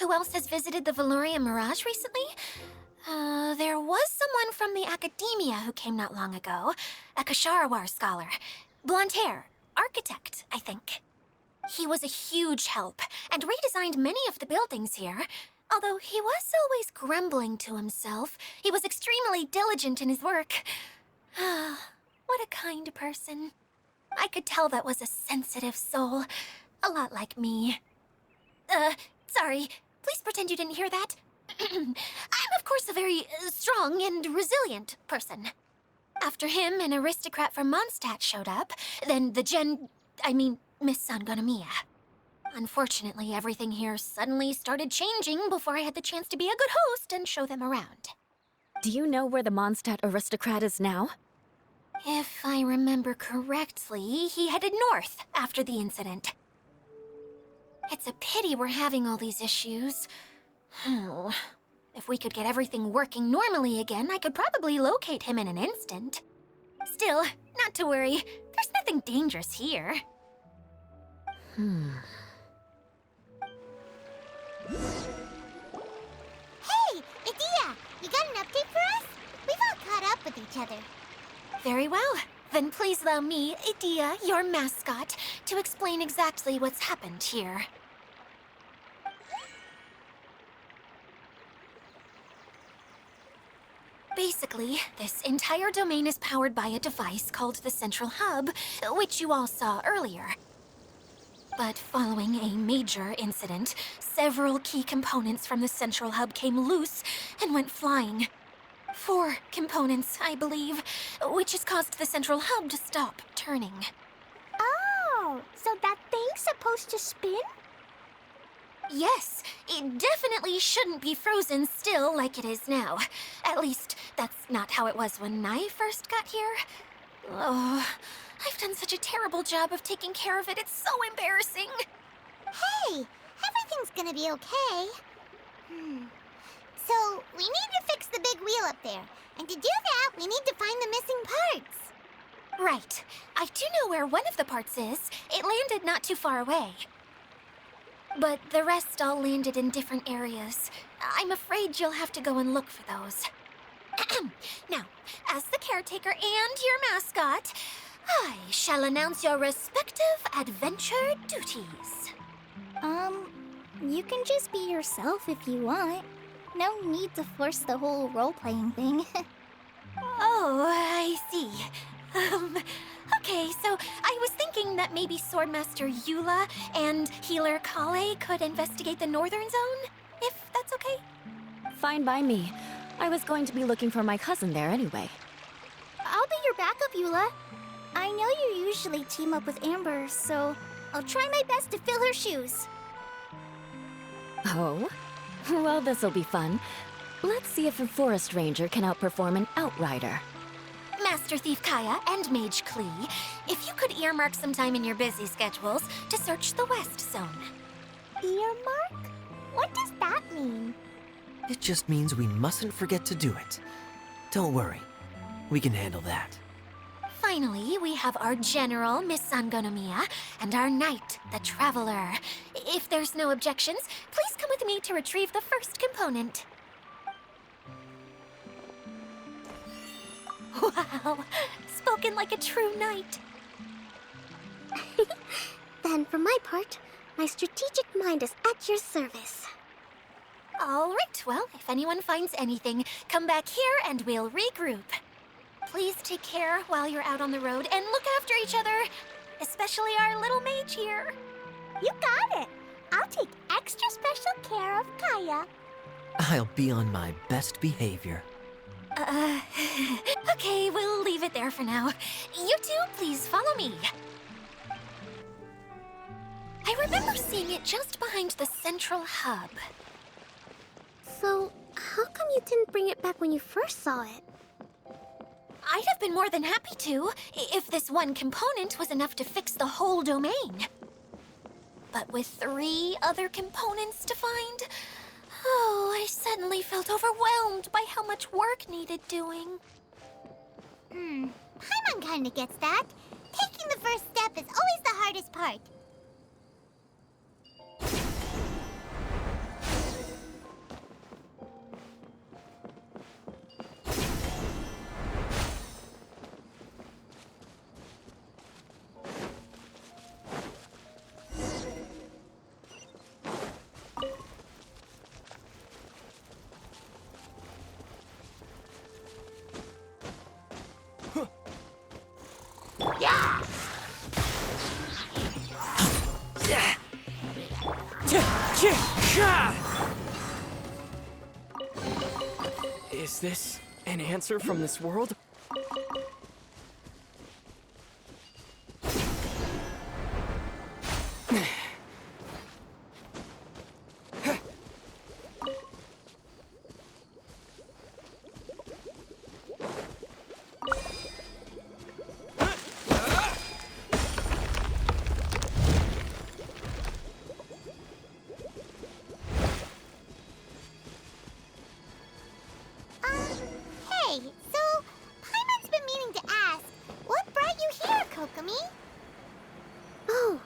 Who else has visited the Valoria Mirage recently? There was someone from the academia who came not long ago. A Kasharawar scholar. Blonde hair. Architect, I think. He was a huge help, and redesigned many of the buildings here. Although he was always grumbling to himself, he was extremely diligent in his work. What a kind person. I could tell that was a sensitive soul. A lot like me. Sorry. Please pretend you didn't hear that. I'm, of course, a very strong and resilient person. After him, an aristocrat from Mondstadt showed up, then Miss Sangonomiya. Unfortunately, everything here suddenly started changing before I had the chance to be a good host and show them around. Do you know where the Mondstadt aristocrat is now? If I remember correctly, he headed north after the incident. It's a pity we're having all these issues. Oh, if we could get everything working normally again, I could probably locate him in an instant. Still, not to worry. There's nothing dangerous here. Hey, Idia! You got an update for us? We've all caught up with each other. Very well. Then please allow me, Idia, your mascot, to explain exactly what's happened here. Basically, this entire domain is powered by a device called the Central Hub, which you all saw earlier. But following a major incident, several key components from the Central Hub came loose and went flying. 4 components, I believe, which has caused the Central Hub to stop turning. Oh, so that thing's supposed to spin? Yes, it definitely shouldn't be frozen still like it is now. At least, that's not how it was when I first got here. Oh, I've done such a terrible job of taking care of it, it's so embarrassing. Hey, everything's gonna be okay. So, we need to fix the big wheel up there. And to do that, we need to find the missing parts. Right. I do know where one of the parts is. It landed not too far away. But the rest all landed in different areas. I'm afraid you'll have to go and look for those. Now, as the caretaker and your mascot, I shall announce your respective adventure duties. You can just be yourself if you want. No need to force the whole role-playing thing. Oh, I see. Okay, so I was thinking that maybe Swordmaster Eula and Healer Kale could investigate the Northern Zone, if that's okay? Fine by me. I was going to be looking for my cousin there anyway. I'll be your backup, Eula. I know you usually team up with Amber, so I'll try my best to fill her shoes. Oh? Well, this'll be fun. Let's see if a forest ranger can outperform an outrider. Master Thief Kaya and Mage Klee, if you could earmark some time in your busy schedules to search the West Zone. Earmark? What does that mean? It just means we mustn't forget to do it. Don't worry, we can handle that. Finally, we have our General, Miss Sangonomiya, and our Knight, the Traveler. If there's no objections, please come with me to retrieve the first component. Wow, spoken like a true knight. Then, for my part, my strategic mind is at your service. All right, well, if anyone finds anything, come back here and we'll regroup. Please take care while you're out on the road and look after each other, especially our little mage here. You got it. I'll take extra special care of Kaya. I'll be on my best behavior. Okay, we'll leave it there for now. You two, please follow me. I remember seeing it just behind the Central Hub. So, how come you didn't bring it back when you first saw it? I'd have been more than happy to, if this one component was enough to fix the whole domain. But with 3 other components to find, oh, I suddenly felt overwhelmed by how much work needed doing. Paimon kinda gets that. Taking the first step is always the hardest part. Is this an answer from this world? Hey, so Paimon's been meaning to ask, what brought you here, Kokomi? Oh,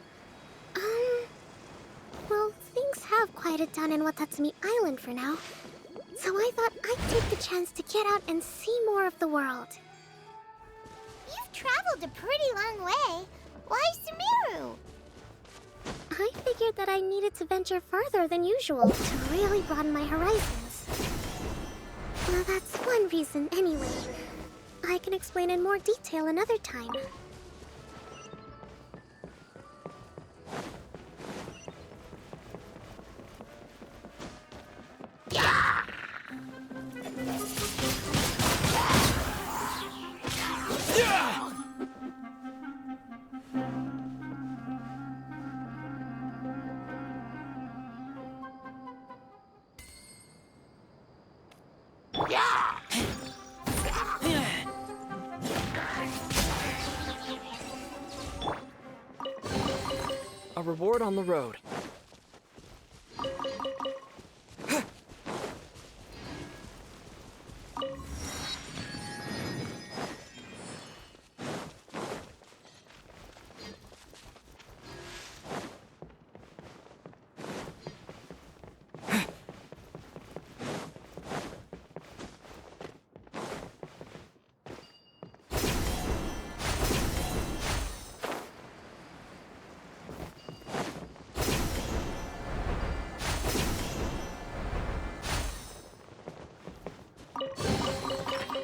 well, things have quieted down in Watatsumi Island for now. So I thought I'd take the chance to get out and see more of the world. You've traveled a pretty long way. Why Sumeru? I figured that I needed to venture further than usual to really broaden my horizons. Well, that's one reason anyway. I can explain in more detail another time. A reward on the road.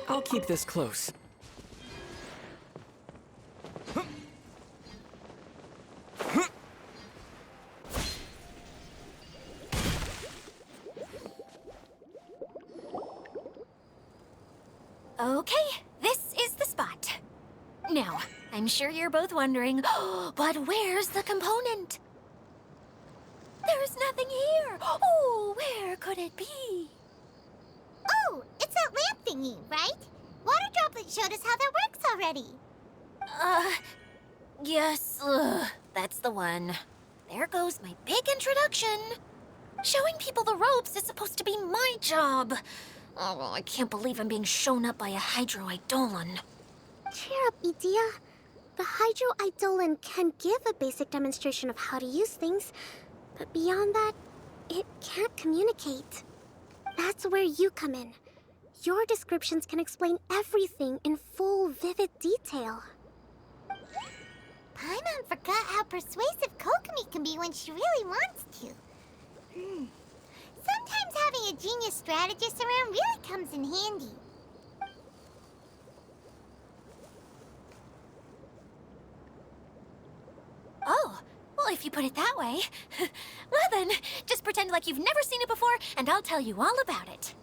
I'll keep this close. Okay, this is the spot. Now, I'm sure you're both wondering, but where's the component? There's nothing here. Oh, where could it be? Oh, it's that lamp thingy, right? Water Droplet showed us how that works already. Yes, that's the one. There goes my big introduction. Showing people the ropes is supposed to be my job. Oh, I can't believe I'm being shown up by a Hydro Eidolon. Cheer up, Idia. The Hydro Eidolon can give a basic demonstration of how to use things, but beyond that, it can't communicate. That's where you come in. Your descriptions can explain everything in full, vivid detail. Paimon forgot how persuasive Kokomi can be when she really wants to. Sometimes having a genius strategist around really comes in handy. Oh, well, if you put it that way. Well then, just pretend like you've never seen it before, and I'll tell you all about it.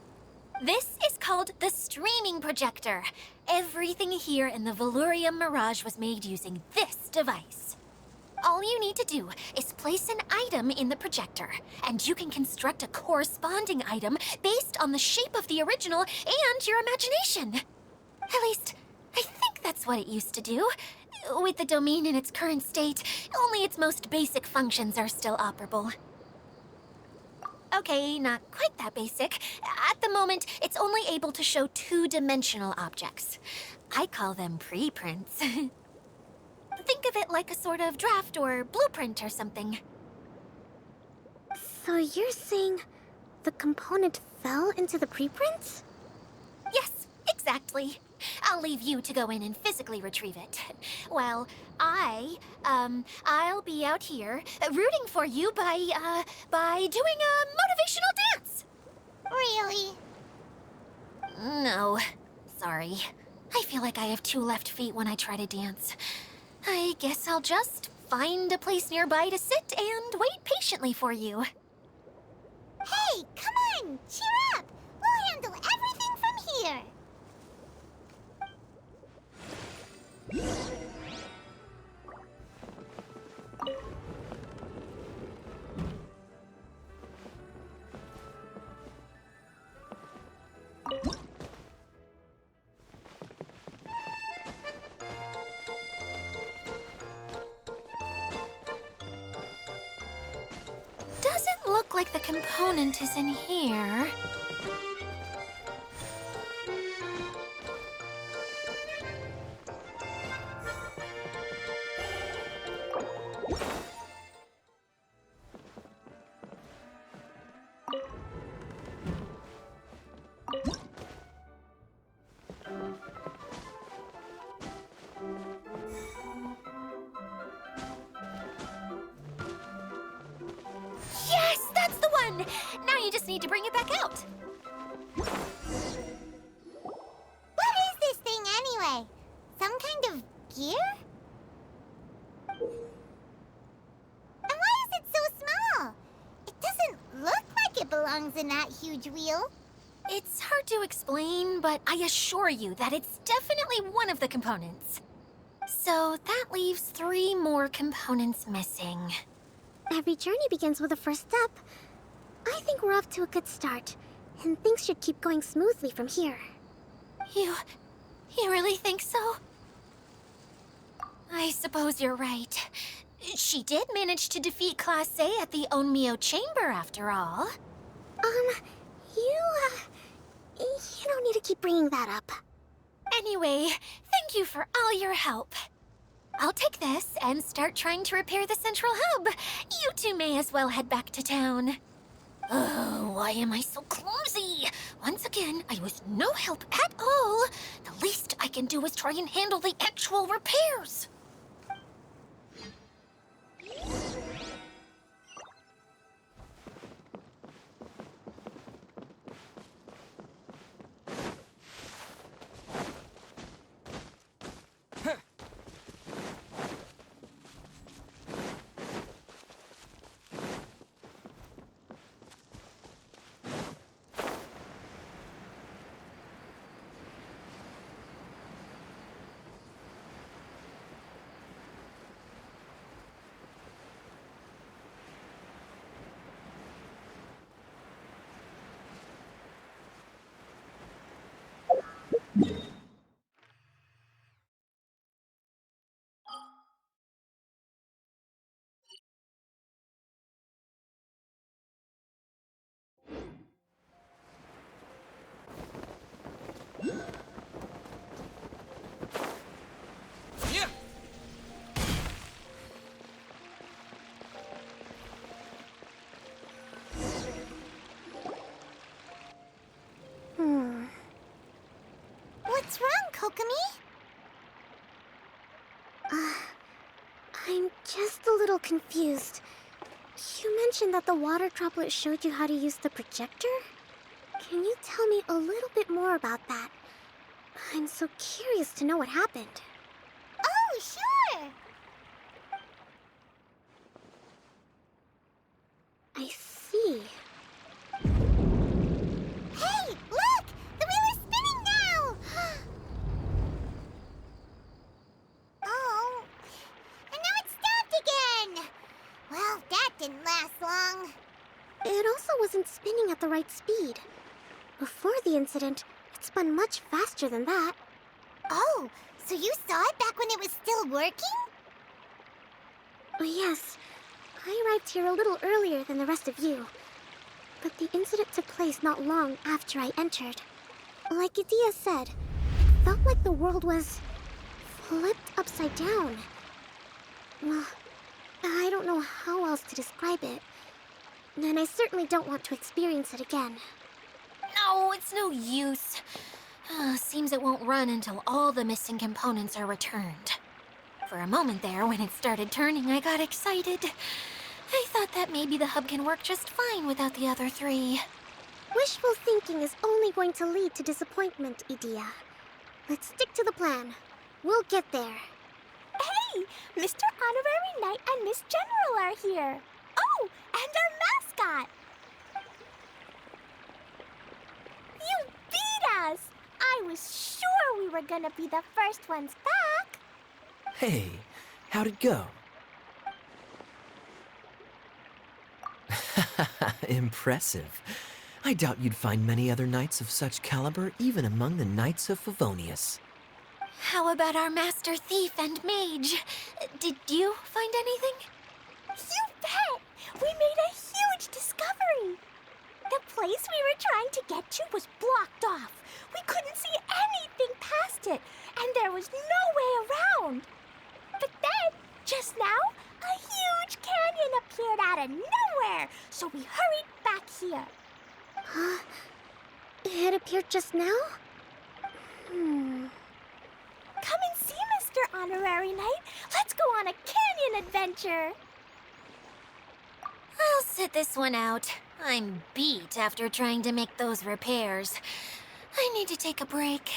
This is called the streaming projector. Everything here in the Valurium Mirage was made using this device. All you need to do is place an item in the projector, and you can construct a corresponding item based on the shape of the original and your imagination. At least, I think that's what it used to do. With the domain in its current state, only its most basic functions are still operable. Okay, not quite that basic. At the moment, it's only able to show two-dimensional objects. I call them preprints. Think of it like a sort of draft or blueprint or something. So you're saying the component fell into the preprints? Yes, exactly. I'll leave you to go in and physically retrieve it. Well, I'll be out here rooting for you by doing a motivational dance. Really? No, sorry. I feel like I have two left feet when I try to dance. I guess I'll just find a place nearby to sit and wait patiently for you. Hey, come on! Cheer up! We'll handle everything from here! Doesn't look like the component is in here. Yes, that's the one! Now you just need to bring it back out. What is this thing anyway? Some kind of gear? And why is it so small? It doesn't look like it belongs in that huge wheel. It's hard to explain, but I assure you that it's definitely one of the components. So that leaves 3 more components missing. Every journey begins with a first step. I think we're off to a good start, and things should keep going smoothly from here. You really think so? I suppose you're right. She did manage to defeat Class A at the Onmyo Chamber, after all. You don't need to keep bringing that up. Anyway, thank you for all your help. I'll take this and start trying to repair the central hub. You two may as well head back to town. Oh, why am I so clumsy? Once again, I was no help at all. The least I can do is try and handle the actual repairs. Yeah. What's wrong, Kokomi? I'm just a little confused. You mentioned that the water droplet showed you how to use the projector? Can you tell me a little bit more about that? I'm so curious to know what happened. Oh, sure! I see. Hey, look! The wheel is spinning now! Oh, and now it's stopped again! Well, that didn't last long. It also wasn't spinning at the right speed. Before the incident, it spun much faster than that. Oh, so you saw it back when it was still working? Yes. I arrived here a little earlier than the rest of you. But the incident took place not long after I entered. Like Idia said, it felt like the world was flipped upside down. Well, I don't know how else to describe it. And I certainly don't want to experience it again. No, it's no use. Seems it won't run until all the missing components are returned. For a moment there, when it started turning, I got excited. I thought that maybe the hub can work just fine without the other 3. Wishful thinking is only going to lead to disappointment, Idia. Let's stick to the plan. We'll get there. Hey! Mr. Honorary Knight and Miss General are here! Oh, and our mascot! us! I was sure we were gonna be the first ones back! Hey, how'd it go? Impressive. I doubt you'd find many other knights of such caliber even among the Knights of Favonius. How about our master thief and mage? Did you find anything? You bet! We made a huge discovery! The place we were trying to get to was blocked off. We couldn't see anything past it, and there was no way around. But then, just now, a huge canyon appeared out of nowhere, so we hurried back here. Huh? It appeared just now? Come and see, Mr. Honorary Knight. Let's go on a canyon adventure. I'll sit this one out. I'm beat after trying to make those repairs. I need to take a break.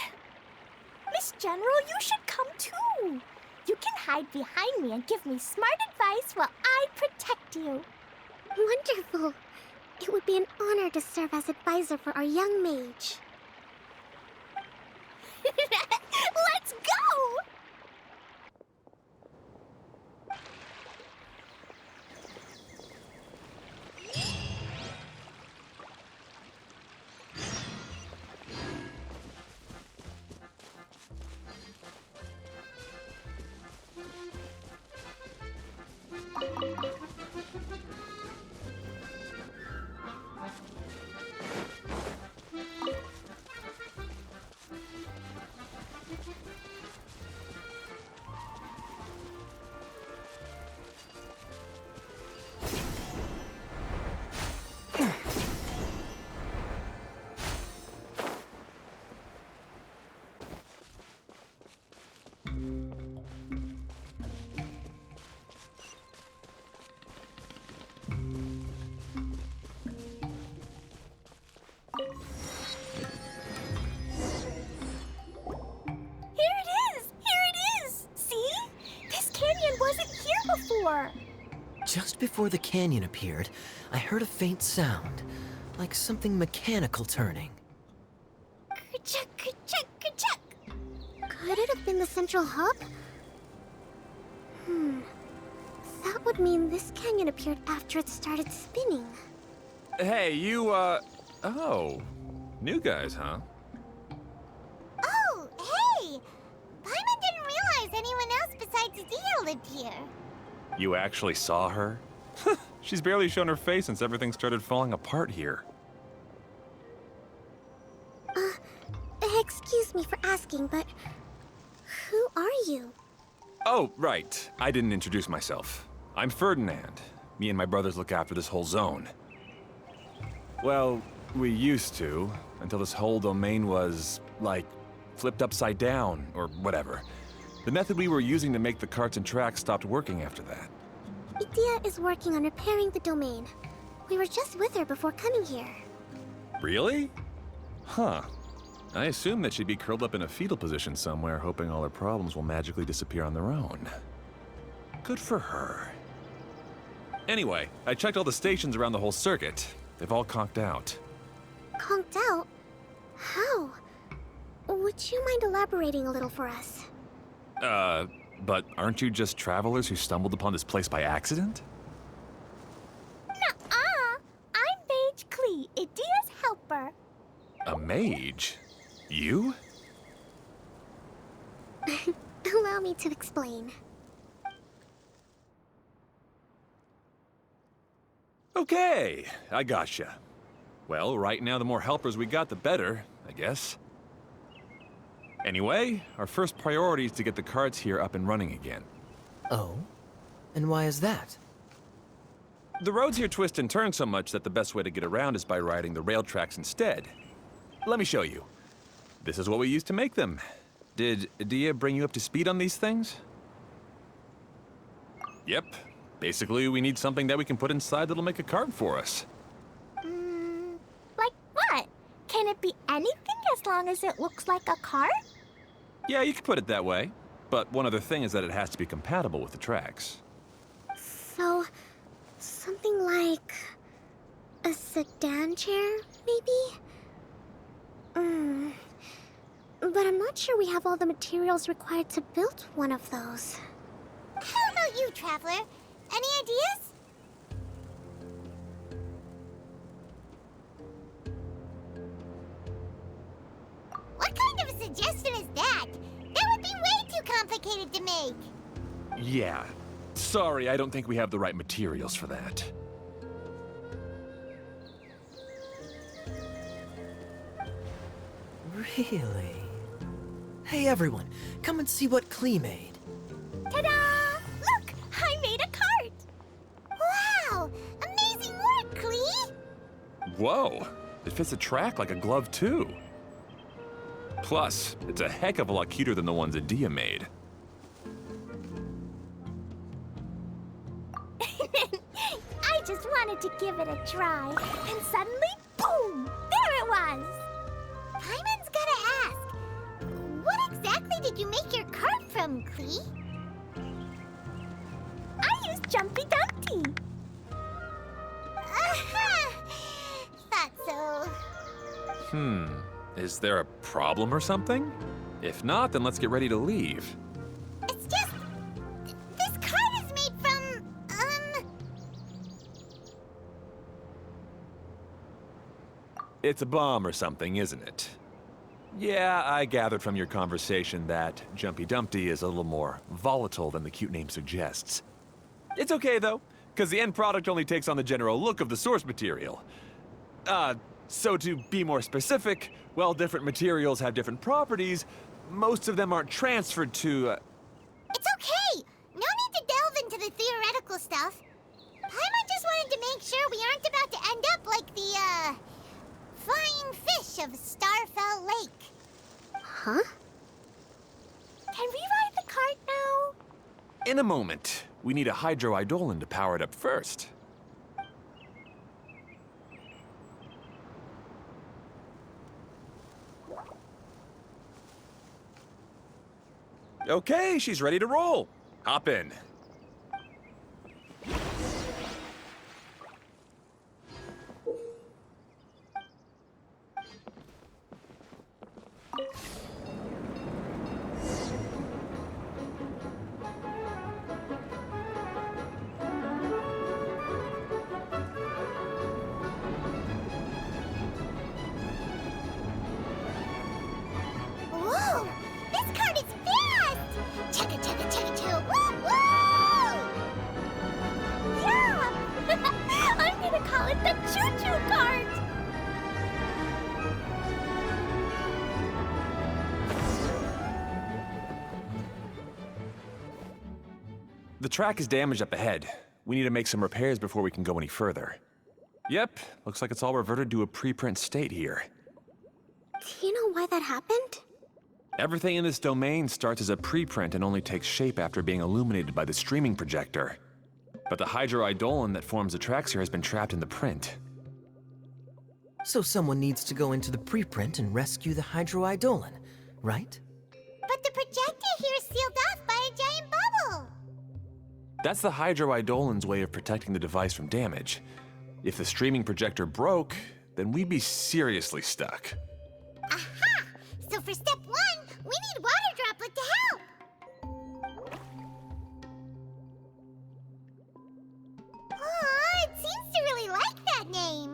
Miss General, you should come too. You can hide behind me and give me smart advice while I protect you. Wonderful. It would be an honor to serve as advisor for our young mage. Let's go! Just before the canyon appeared, I heard a faint sound, like something mechanical turning. Ka-chuck, ka-chuck, ka-chuck. Could it have been the central hub? That would mean this canyon appeared after it started spinning. Hey, you, oh. New guys, huh? Oh, hey! Paimon didn't realize anyone else besides Dia lived here. You actually saw her? She's barely shown her face since everything started falling apart here. Excuse me for asking, but who are you? Oh, right. I didn't introduce myself. I'm Ferdinand. Me and my brothers look after this whole zone. Well, we used to, until this whole domain was, like, flipped upside down, or whatever. The method we were using to make the carts and tracks stopped working after that. Dia is working on repairing the domain. We were just with her before coming here. Really? Huh. I assume that she'd be curled up in a fetal position somewhere, hoping all her problems will magically disappear on their own. Good for her. Anyway, I checked all the stations around the whole circuit. They've all conked out. Conked out? How? Would you mind elaborating a little for us? But aren't you just travelers who stumbled upon this place by accident? Nuh-uh! I'm Mage Klee, Idia's helper. A mage? You? Allow me to explain. Okay, I gotcha. Well, right now the more helpers we got, the better, I guess. Anyway, our first priority is to get the carts here up and running again. Oh? And why is that? The roads here twist and turn so much that the best way to get around is by riding the rail tracks instead. Let me show you. This is what we used to make them. Did Dia bring you up to speed on these things? Yep. Basically, we need something that we can put inside that'll make a cart for us. Like what? Can it be anything as long as it looks like a cart? Yeah, you could put it that way. But one other thing is that it has to be compatible with the tracks. So, something like a sedan chair, maybe? But I'm not sure we have all the materials required to build one of those. How about you, Traveler? Any ideas? What kind of a suggestion is that? That would be way too complicated to make. Yeah. Sorry, I don't think we have the right materials for that. Really? Hey everyone, come and see what Klee made. Ta-da! Look, I made a cart. Wow! Amazing work, Klee! Whoa! It fits a track like a glove, too. Plus, it's a heck of a lot cuter than the ones Adia made. I just wanted to give it a try, and suddenly, boom! There it was! Paimon's gotta ask, what exactly did you make your cart from, Klee? I used Jumpy Dumpty. Thought so. Is there a problem or something? If not, then let's get ready to leave. It's just... this cart is made from, It's a bomb or something, isn't it? Yeah, I gathered from your conversation that Jumpy Dumpty is a little more volatile than the cute name suggests. It's okay, though, because the end product only takes on the general look of the source material. So to be more specific, while different materials have different properties, most of them aren't transferred to, It's okay! No need to delve into the theoretical stuff. Paimon just wanted to make sure we aren't about to end up like the, flying fish of Starfell Lake. Huh? Can we ride the cart now? In a moment. We need a hydroidolin to power it up first. Okay, she's ready to roll. Hop in. Whoa! This cart is fast! Chugga chugga chugga chugga! Woo woo! Yeah! I'm gonna call it the choo-choo cart! The track is damaged up ahead. We need to make some repairs before we can go any further. Yep, looks like it's all reverted to a preprint state here. Do you know why that happened? Everything in this domain starts as a preprint and only takes shape after being illuminated by the streaming projector. But the hydroidolin that forms the tracks here has been trapped in the print. So someone needs to go into the preprint and rescue the hydroidolin, right? But the projector here is sealed off by a giant bubble! That's the hydroidolin's way of protecting the device from damage. If the streaming projector broke, then we'd be seriously stuck. Aha! So for step one, we need Water Droplet to help! Aw, it seems to really like that name!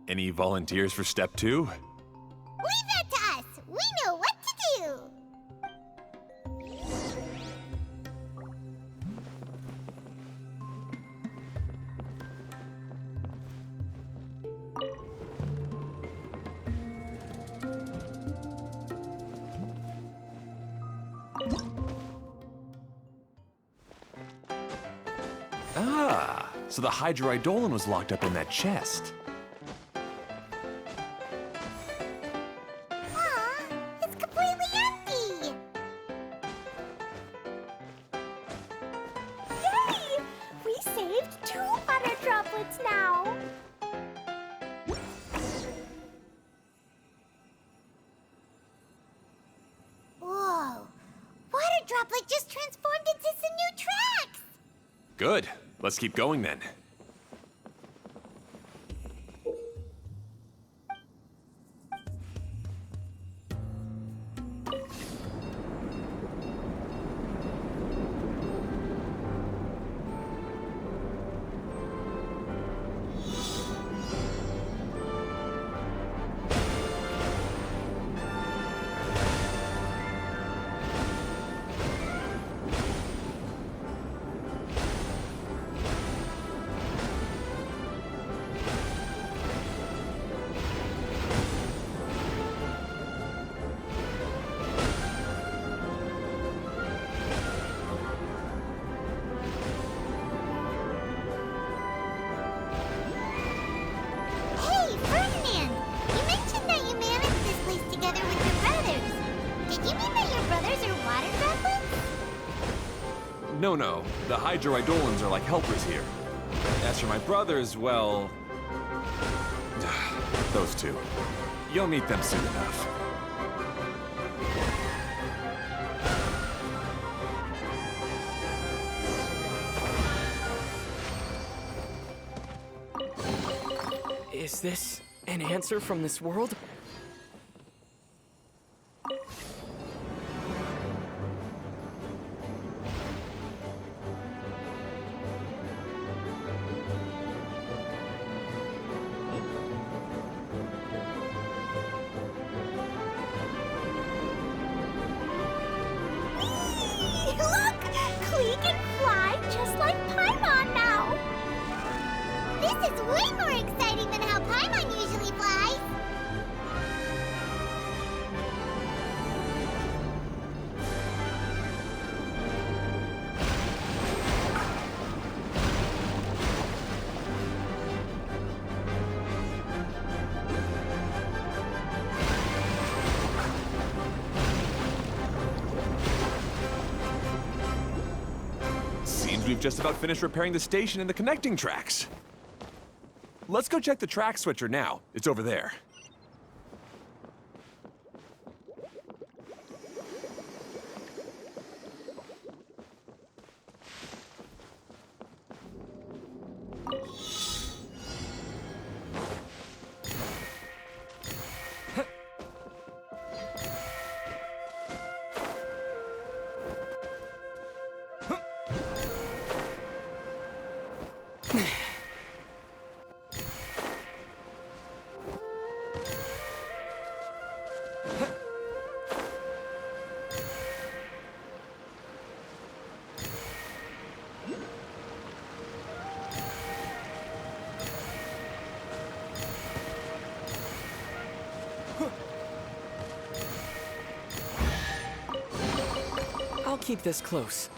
Any volunteers for step two? Leave that to us! We know what to do! Ah, so the hydroidolin was locked up in that chest. Aw, it's completely empty! Yay! We saved 2 water droplets now! Whoa! Water Droplet just transformed into some new tracks! Good. Let's keep going then. stars are water droplets? No. The Hydroidolans are like helpers here. As for my brothers, well... those two. You'll meet them soon enough. Is this an answer from this world? Look! Klee can fly just like Paimon now! This is way more exciting than how Paimon usually flies! Seems we've just about finished repairing the station and the connecting tracks. Let's go check the track switcher now. It's over there. I'll keep this close.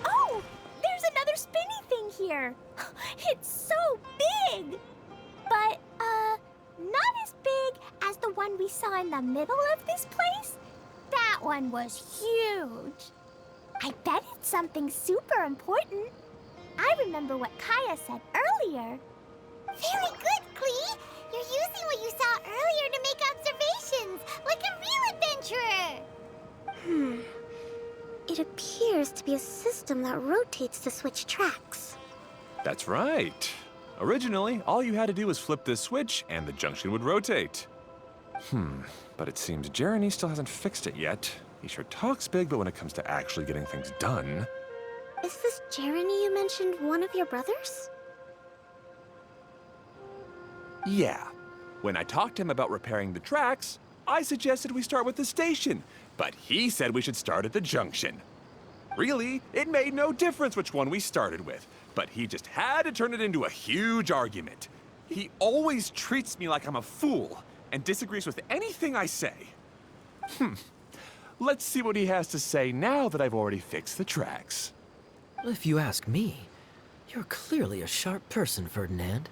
Oh! There's another spinny thing here! It's so big! But, not as big as the one we saw in the middle of this place. That one was huge. I bet it's something super important. I remember what Kaya said earlier. Very good, Klee! You're using what you saw earlier to make observations, like a real adventurer! It appears to be a system that rotates to switch tracks. That's right. Originally, all you had to do was flip this switch and the junction would rotate. But it seems Jeremy still hasn't fixed it yet. He sure talks big, but when it comes to actually getting things done... Is this Jeremy you mentioned one of your brothers? Yeah. When I talked to him about repairing the tracks, I suggested we start with the station, but he said we should start at the junction. Really, it made no difference which one we started with, but he just had to turn it into a huge argument. He always treats me like I'm a fool and disagrees with anything I say. Let's see what he has to say now that I've already fixed the tracks. If you ask me, you're clearly a sharp person, Ferdinand.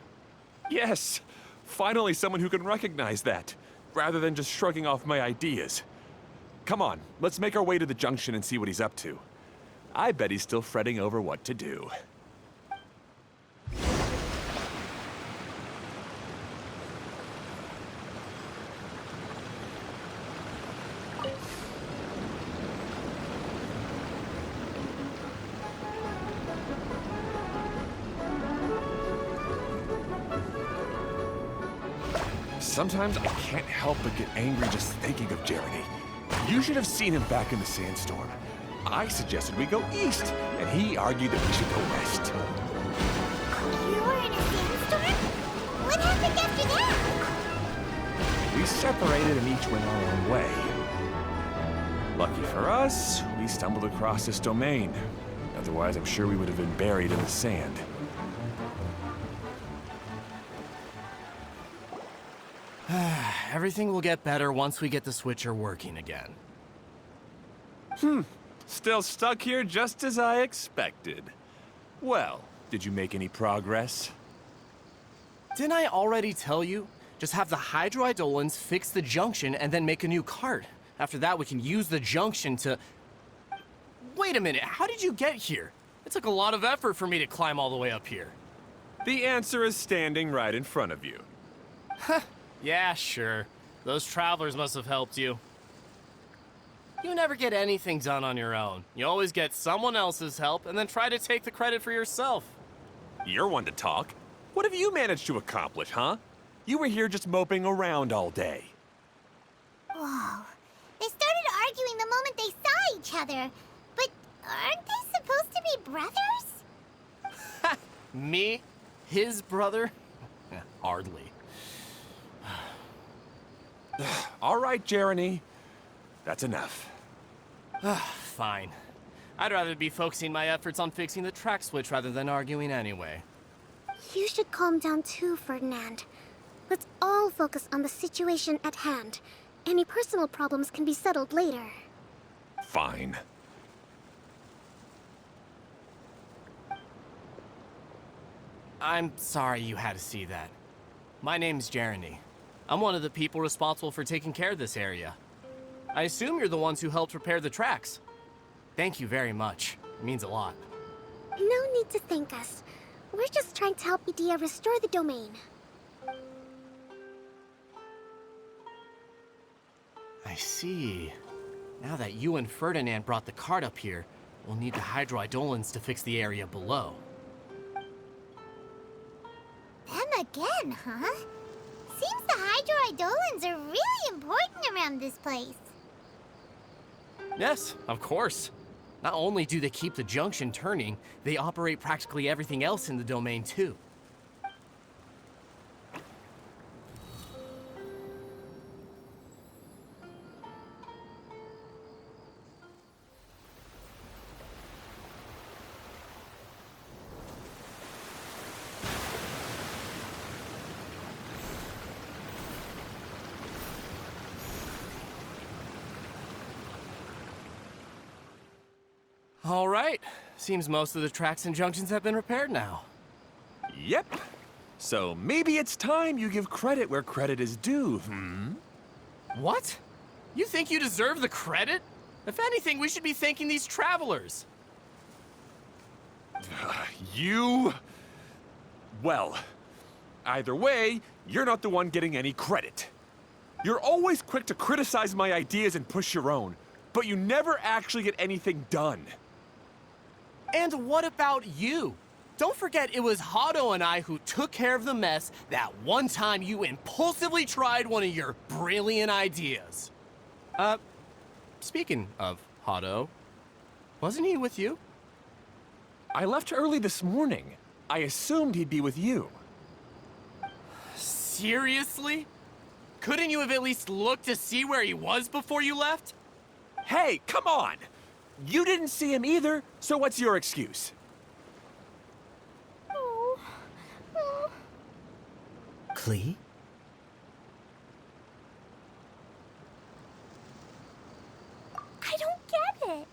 Yes, finally someone who can recognize that, rather than just shrugging off my ideas. Come on, let's make our way to the junction and see what he's up to. I bet he's still fretting over what to do. Sometimes I can't help but get angry just thinking of Jeremy. You should have seen him back in the sandstorm. I suggested we go east, and he argued that we should go west. You were in a sandstorm? What happened after that? We separated and each went our own way. Lucky for us, we stumbled across this domain. Otherwise, I'm sure we would have been buried in the sand. Everything will get better once we get the switcher working again. Still stuck here just as I expected. Well, did you make any progress? Didn't I already tell you? Just have the hydroidolins fix the junction and then make a new cart. After that, we can use the junction to... Wait a minute, how did you get here? It took a lot of effort for me to climb all the way up here. The answer is standing right in front of you. Yeah, sure. Those travelers must have helped you. You never get anything done on your own. You always get someone else's help and then try to take the credit for yourself. You're one to talk. What have you managed to accomplish, huh? You were here just moping around all day. Whoa. They started arguing the moment they saw each other. But aren't they supposed to be brothers? Me? His brother? Hardly. All right, Jeremy. That's enough. Fine. I'd rather be focusing my efforts on fixing the track switch rather than arguing anyway. You should calm down too, Ferdinand. Let's all focus on the situation at hand. Any personal problems can be settled later. Fine. I'm sorry you had to see that. My name's Jeremy. I'm one of the people responsible for taking care of this area. I assume you're the ones who helped repair the tracks. Thank you very much. It means a lot. No need to thank us. We're just trying to help Edea restore the domain. I see. Now that you and Ferdinand brought the cart up here, we'll need the hydroidolins to fix the area below. Them again, huh? Seems the hydroidolins are really important around this place. Yes, of course. Not only do they keep the junction turning, they operate practically everything else in the domain too. All right. Seems most of the tracks and junctions have been repaired now. Yep. So maybe it's time you give credit where credit is due, What? You think you deserve the credit? If anything, we should be thanking these travelers. You... Well, either way, you're not the one getting any credit. You're always quick to criticize my ideas and push your own, but you never actually get anything done. And what about you? Don't forget it was Hado and I who took care of the mess that one time you impulsively tried one of your brilliant ideas. Speaking of Hado, wasn't he with you? I left early this morning. I assumed he'd be with you. Seriously? Couldn't you have at least looked to see where he was before you left? Hey, come on! You didn't see him either, so what's your excuse? Klee? I don't get it.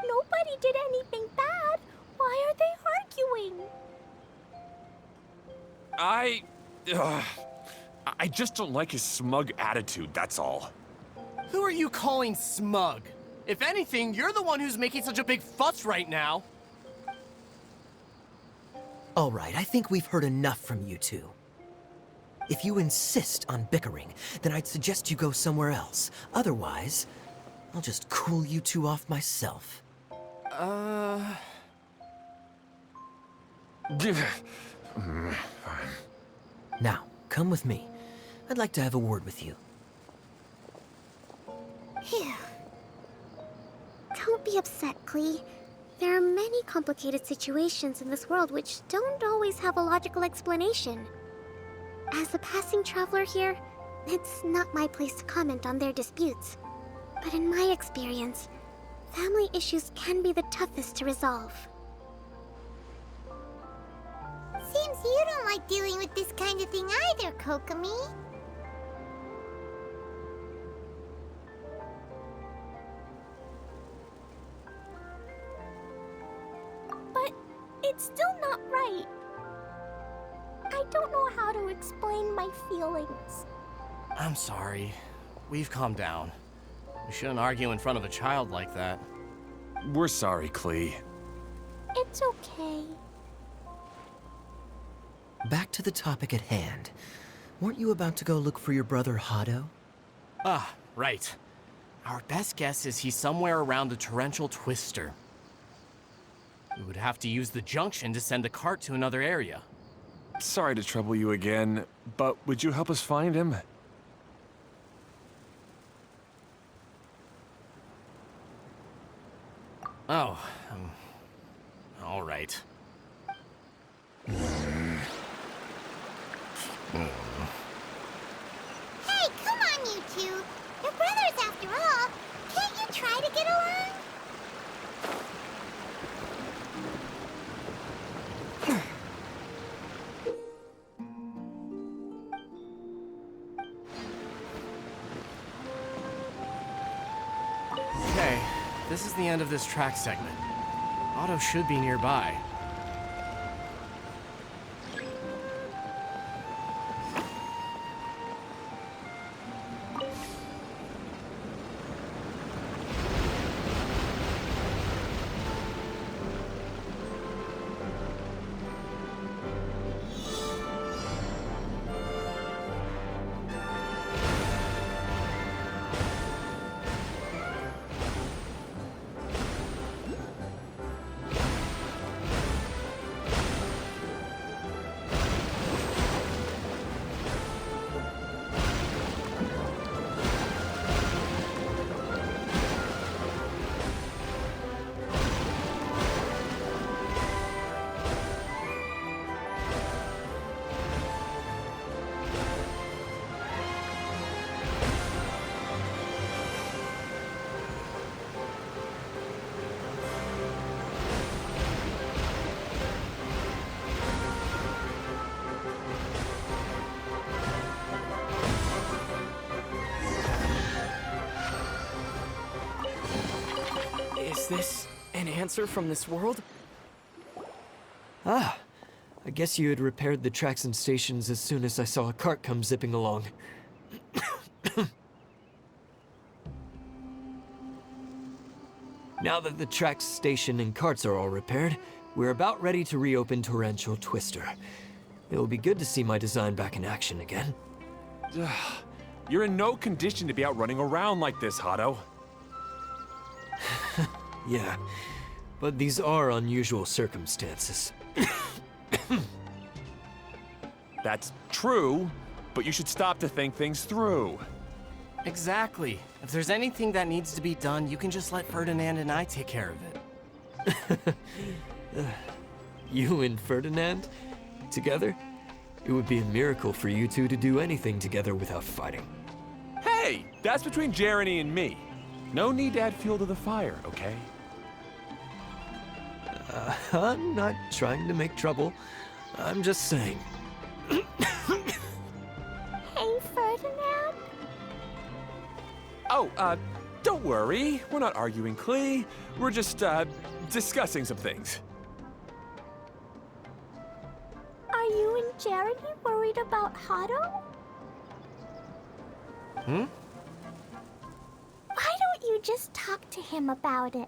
Nobody did anything bad. Why are they arguing? I just don't like his smug attitude, that's all. Who are you calling smug? If anything, you're the one who's making such a big fuss right now. All right, I think we've heard enough from you two. If you insist on bickering, then I'd suggest you go somewhere else. Otherwise, I'll just cool you two off myself. Now, come with me. I'd like to have a word with you. Phew. Don't be upset, Klee. There are many complicated situations in this world which don't always have a logical explanation. As a passing traveler here, it's not my place to comment on their disputes. But in my experience, family issues can be the toughest to resolve. Seems you don't like dealing with this kind of thing either, Kokomi. But it's still not right. I don't know how to explain my feelings. I'm sorry. We've calmed down. We shouldn't argue in front of a child like that. We're sorry, Klee. It's okay. Back to the topic at hand. Weren't you about to go look for your brother Hado? Ah, right. Our best guess is he's somewhere around the torrential twister. We would have to use the junction to send the cart to another area. Sorry to trouble you again, but would you help us find him? Oh, all right. Hey, come on, you two. You're brothers after all. Can't you try to get along? Okay, this is the end of this track segment. Otto should be nearby. Is this an answer from this world? Ah, I guess you had repaired the tracks and stations as soon as I saw a cart come zipping along. Now that the tracks, station, and carts are all repaired, we're about ready to reopen Torrential Twister. It'll be good to see my design back in action again. You're in no condition to be out running around like this, Hado. Yeah, but these are unusual circumstances. That's true, but you should stop to think things through. Exactly. If there's anything that needs to be done, you can just let Ferdinand and I take care of it. You and Ferdinand? Together? It would be a miracle for you two to do anything together without fighting. Hey, that's between Jeremy and me. No need to add fuel to the fire, okay? I'm not trying to make trouble. I'm just saying. Hey, Ferdinand? Oh, don't worry. We're not arguing, Klee. We're just, discussing some things. Are you and Jeremy worried about Hado? Hmm? Why don't you just talk to him about it?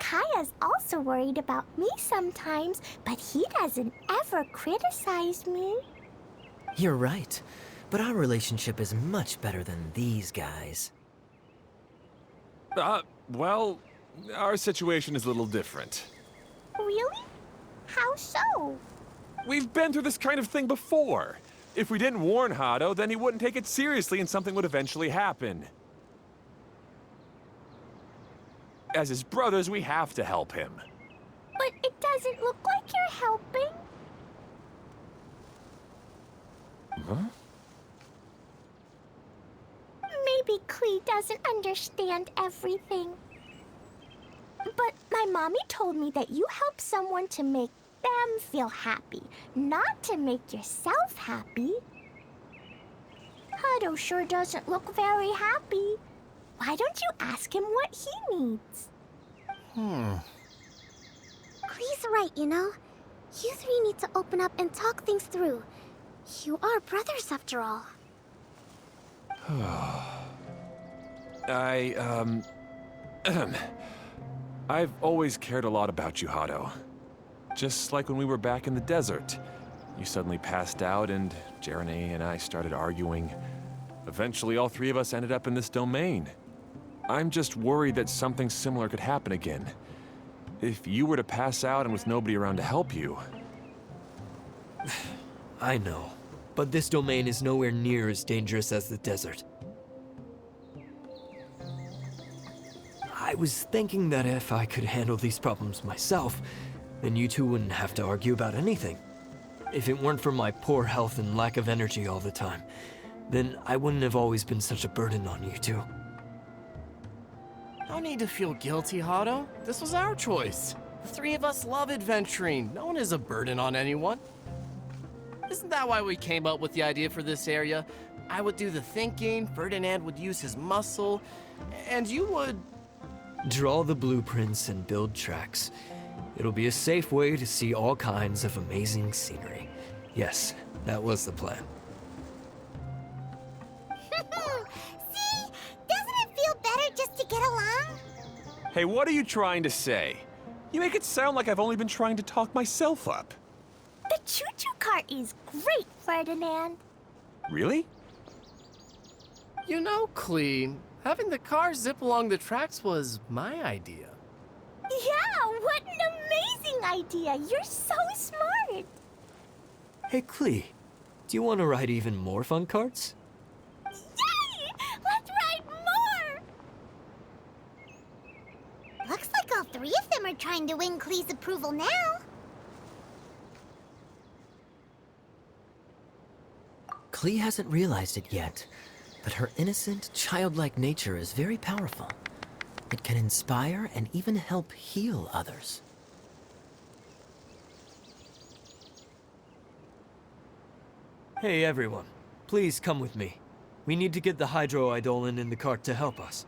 Kaya's also worried about me sometimes, but he doesn't ever criticize me. You're right, but our relationship is much better than these guys. Well, our situation is a little different. Really? How so? We've been through this kind of thing before. If we didn't warn Hado, then he wouldn't take it seriously and something would eventually happen. As his brothers, we have to help him. But it doesn't look like you're helping. Huh? Maybe Klee doesn't understand everything. But my mommy told me that you help someone to make them feel happy, not to make yourself happy. Hado sure doesn't look very happy. Why don't you ask him what he needs? Klee's right, you know. You three need to open up and talk things through. You are brothers after all. I've always cared a lot about you, Hado. Just like when we were back in the desert. You suddenly passed out and Jerene and I started arguing. Eventually, all three of us ended up in this domain. I'm just worried that something similar could happen again. If you were to pass out and with nobody around to help you... I know, but this domain is nowhere near as dangerous as the desert. I was thinking that if I could handle these problems myself, then you two wouldn't have to argue about anything. If it weren't for my poor health and lack of energy all the time, then I wouldn't have always been such a burden on you two. No need to feel guilty, Hado. This was our choice. The three of us love adventuring. No one is a burden on anyone. Isn't that why we came up with the idea for this area? I would do the thinking, Ferdinand would use his muscle, and you would... Draw the blueprints and build tracks. It'll be a safe way to see all kinds of amazing scenery. Yes, that was the plan. See? Doesn't it feel better just to get along? Hey, what are you trying to say? You make it sound like I've only been trying to talk myself up. The choo-choo cart is great, Ferdinand. Really? You know, Klee, having the car zip along the tracks was my idea. Yeah, what an amazing idea. You're so smart. Hey, Klee, do you want to ride even more fun carts? Yay! Let's ride more! Looks like all three of them are trying to win Klee's approval now. Klee hasn't realized it yet, but her innocent, childlike nature is very powerful. It can inspire and even help heal others. Hey everyone, please come with me. We need to get the Hydro-Eidolon in the cart to help us.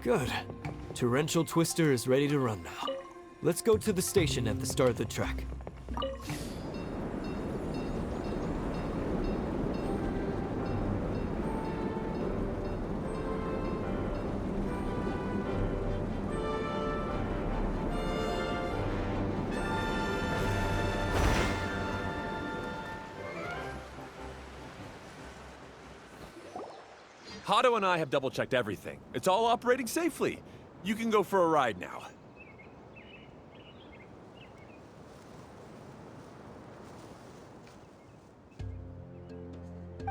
Good. Torrential Twister is ready to run now. Let's go to the station at the start of the track. Hado and I have double-checked everything. It's all operating safely. You can go for a ride now.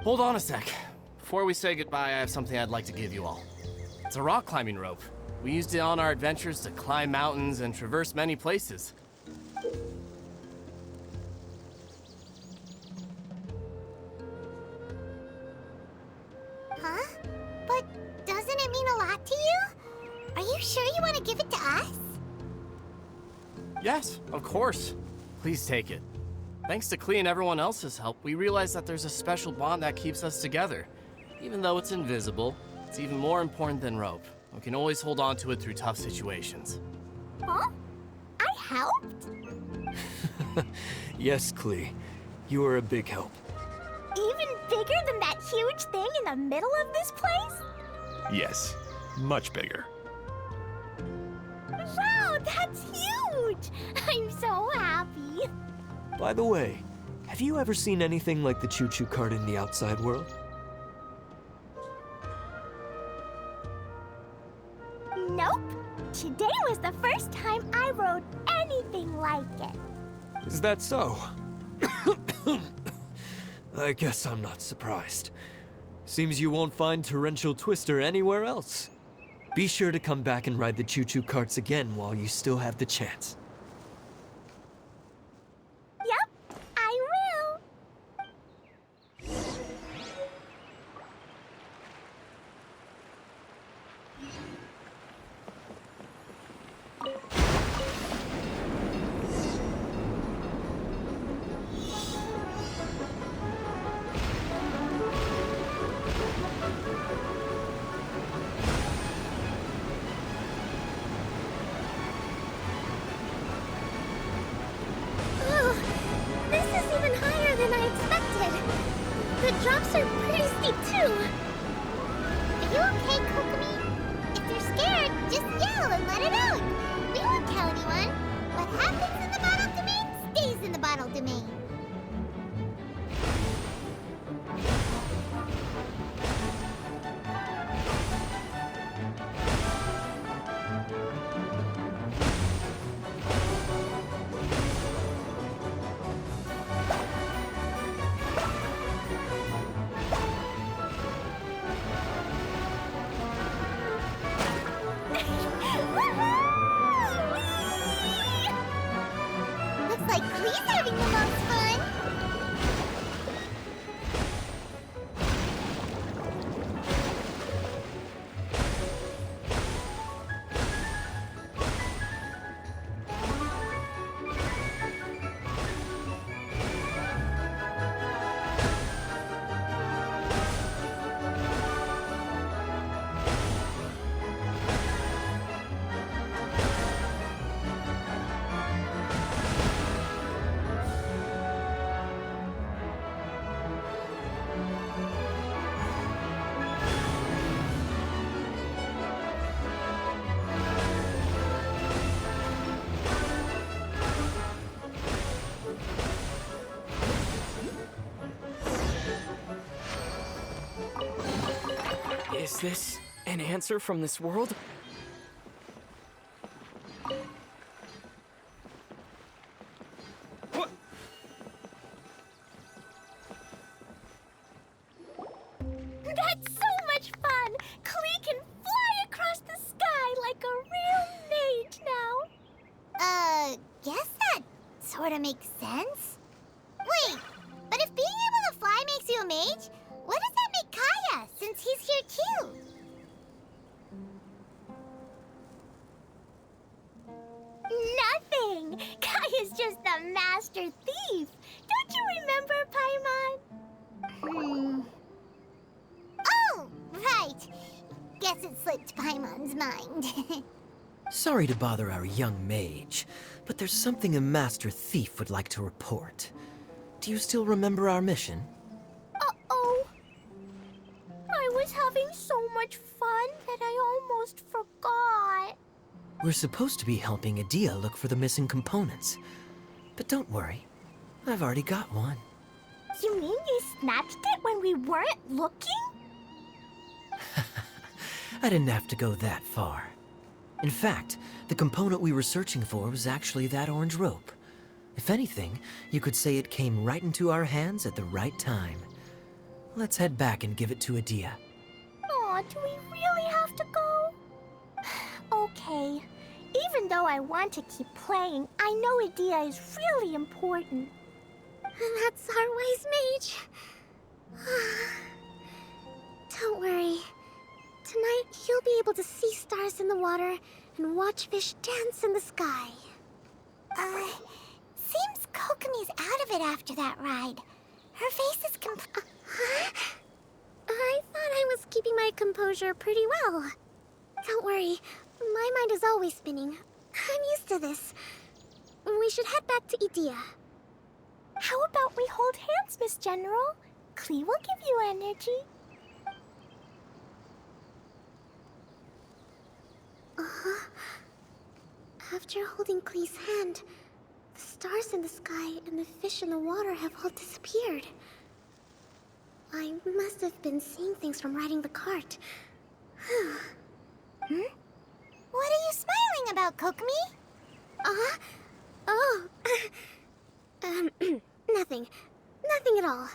Hold on a sec. Before we say goodbye, I have something I'd like to give you all. It's a rock climbing rope. We used it on our adventures to climb mountains and traverse many places. Huh? But doesn't it mean a lot to you? Are you sure you want to give it to us? Yes, of course. Please take it. Thanks to Klee and everyone else's help, we realized that there's a special bond that keeps us together. Even though it's invisible, it's even more important than rope. We can always hold on to it through tough situations. Huh? I helped? Yes, Klee. You are a big help. Even bigger than that huge thing in the middle of this place? Yes, much bigger. Wow, that's huge! I'm so happy. By the way, have you ever seen anything like the choo-choo cart in the outside world? Nope. Today was the first time I rode anything like it. Is that so? I guess I'm not surprised. Seems you won't find Torrential Twister anywhere else. Be sure to come back and ride the choo-choo carts again while you still have the chance. Yep, I will. Oh, this is even higher than I expected. The drops are pretty steep too. Are you okay, Kokomi? If you're scared, just yell and let it out. We won't tell anyone. What happens in the bottle domain stays in the bottle domain. Looks like Klee's having the most fun. Is this an answer from this world? What? That's so much fun! Klee can fly across the sky like a real mage now. Guess that sort of makes sense. Wait, but if being able to fly makes you a mage, what does that make Kaya, since he's here too? Nothing! Kaya's just a master thief. Don't you remember, Paimon? Oh, right. Guess it slipped Paimon's mind. Sorry to bother our young mage, but there's something a master thief would like to report. Do you still remember our mission? Uh-oh. I was having so much fun that I almost forgot. We're supposed to be helping Adia look for the missing components. But don't worry, I've already got one. You mean you snatched it when we weren't looking? I didn't have to go that far. In fact, the component we were searching for was actually that orange rope. If anything, you could say it came right into our hands at the right time. Let's head back and give it to Adia. Aw, do we really have to go? Okay. Even though I want to keep playing, I know Adia is really important. That's our wise mage. Don't worry. Tonight, he'll be able to see stars in the water and watch fish dance in the sky. Seems Kokomi's out of it after that ride. Her face is Huh? I thought I was keeping my composure pretty well. Don't worry, my mind is always spinning. I'm used to this. We should head back to Idea. How about we hold hands, Miss General? Klee will give you energy. Uh-huh. After holding Klee's hand, the stars in the sky and the fish in the water have all disappeared. I must have been seeing things from riding the cart. What are you smiling about, Kokomi? Oh. Nothing. Nothing at all.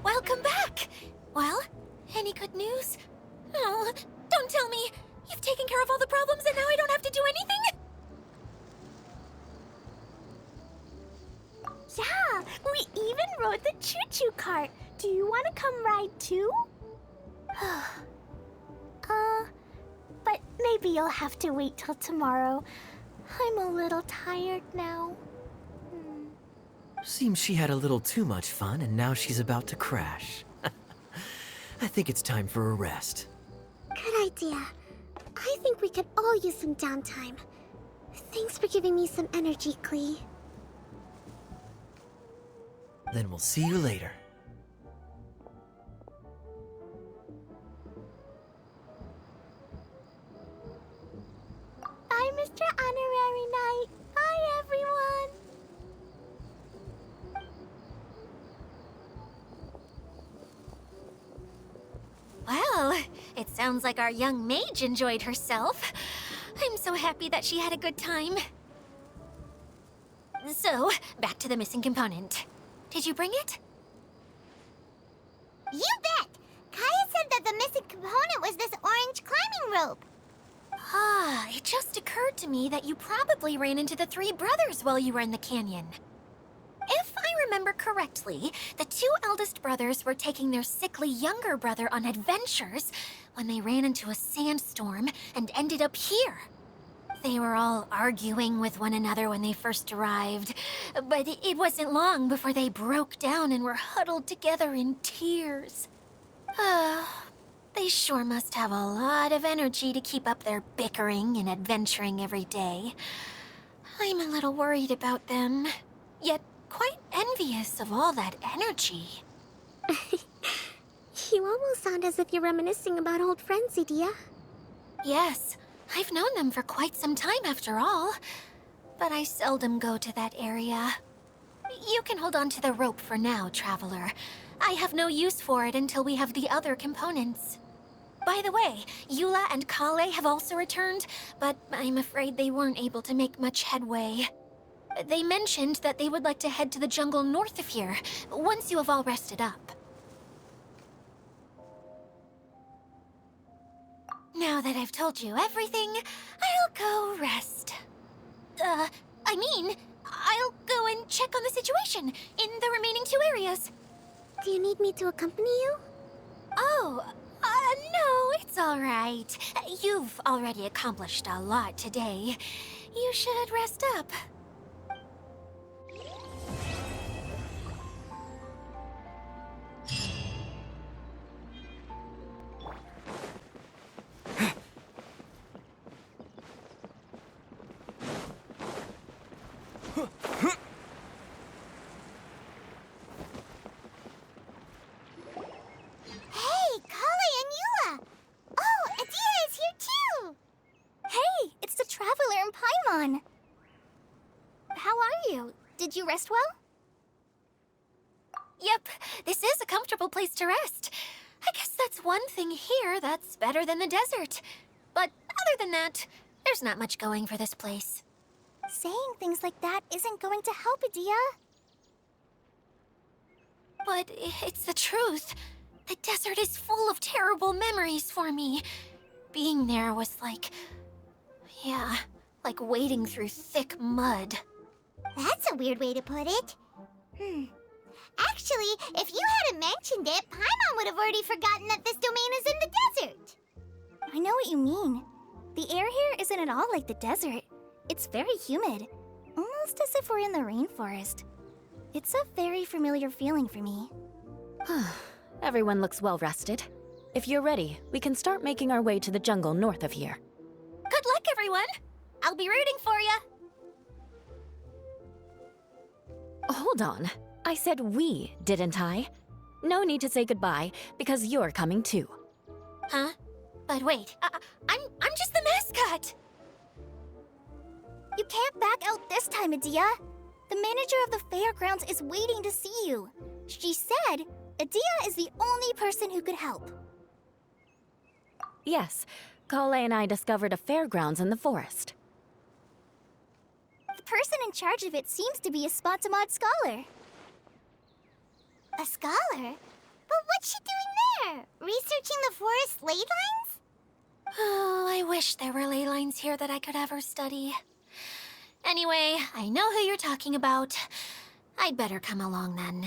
Welcome back! Well, any good news? Oh, don't tell me! You've taken care of all the problems and now I don't have to do anything? Yeah, we even rode the choo-choo cart. Do you want to come ride too? But maybe you'll have to wait till tomorrow. I'm a little tired now. Seems she had a little too much fun and now she's about to crash. I think it's time for a rest. Good idea. I think we could all use some downtime. Thanks for giving me some energy, Klee. Then we'll see you later. Bye, Mr. Honorary Knight. Bye, everyone. Well, it sounds like our young mage enjoyed herself. I'm so happy that she had a good time. So, back to the missing component. Did you bring it? You bet! Kaya said that the missing component was this orange climbing rope. Ah, it just occurred to me that you probably ran into the three brothers while you were in the canyon. If I remember correctly, the two eldest brothers were taking their sickly younger brother on adventures when they ran into a sandstorm and ended up here. They were all arguing with one another when they first arrived, but it wasn't long before they broke down and were huddled together in tears. They sure must have a lot of energy to keep up their bickering and adventuring every day. I'm a little worried about them, yet quite envious of all that energy. You almost sound as if you're reminiscing about old friends, Idea. Yes, I've known them for quite some time after all, but I seldom go to that area. You can hold on to the rope for now, Traveler. I have no use for it until we have the other components. By the way, Eula and Kale have also returned, but I'm afraid they weren't able to make much headway. They mentioned that they would like to head to the jungle north of here, once you have all rested up. Now that I've told you everything, I'll go rest. I'll go and check on the situation in the remaining two areas. Do you need me to accompany you? Oh, no, it's all right. You've already accomplished a lot today. You should rest up. Hey, Kali and Eula! Oh, Adia is here too! Hey, it's the Traveler and Paimon. How are you? Did you rest well? Yep, this is a comfortable place to rest. I guess that's one thing here that's better than the desert. But other than that, there's not much going for this place. Saying things like that isn't going to help, Adia. But it's the truth. The desert is full of terrible memories for me. Being there was like... yeah, like wading through thick mud. That's a weird way to put it. Actually, if you hadn't mentioned it, Paimon would have already forgotten that this domain is in the desert. I know what you mean. The air here isn't at all like the desert. It's very humid, almost as if we're in the rainforest. It's a very familiar feeling for me. Everyone looks well rested. If you're ready, we can start making our way to the jungle north of here. Good luck, everyone! I'll be rooting for you! Hold on. I said we, didn't I? No need to say goodbye, because you're coming too. Huh? But wait, I'm just the mascot! You can't back out this time, Adia. The manager of the fairgrounds is waiting to see you. She said Adia is the only person who could help. Yes, Kale and I discovered a fairgrounds in the forest. The person in charge of it seems to be a Spotamod scholar. A scholar? But what's she doing there? Researching the forest ley lines? Oh, I wish there were ley lines here that I could ever study. Anyway, I know who you're talking about. I'd better come along then.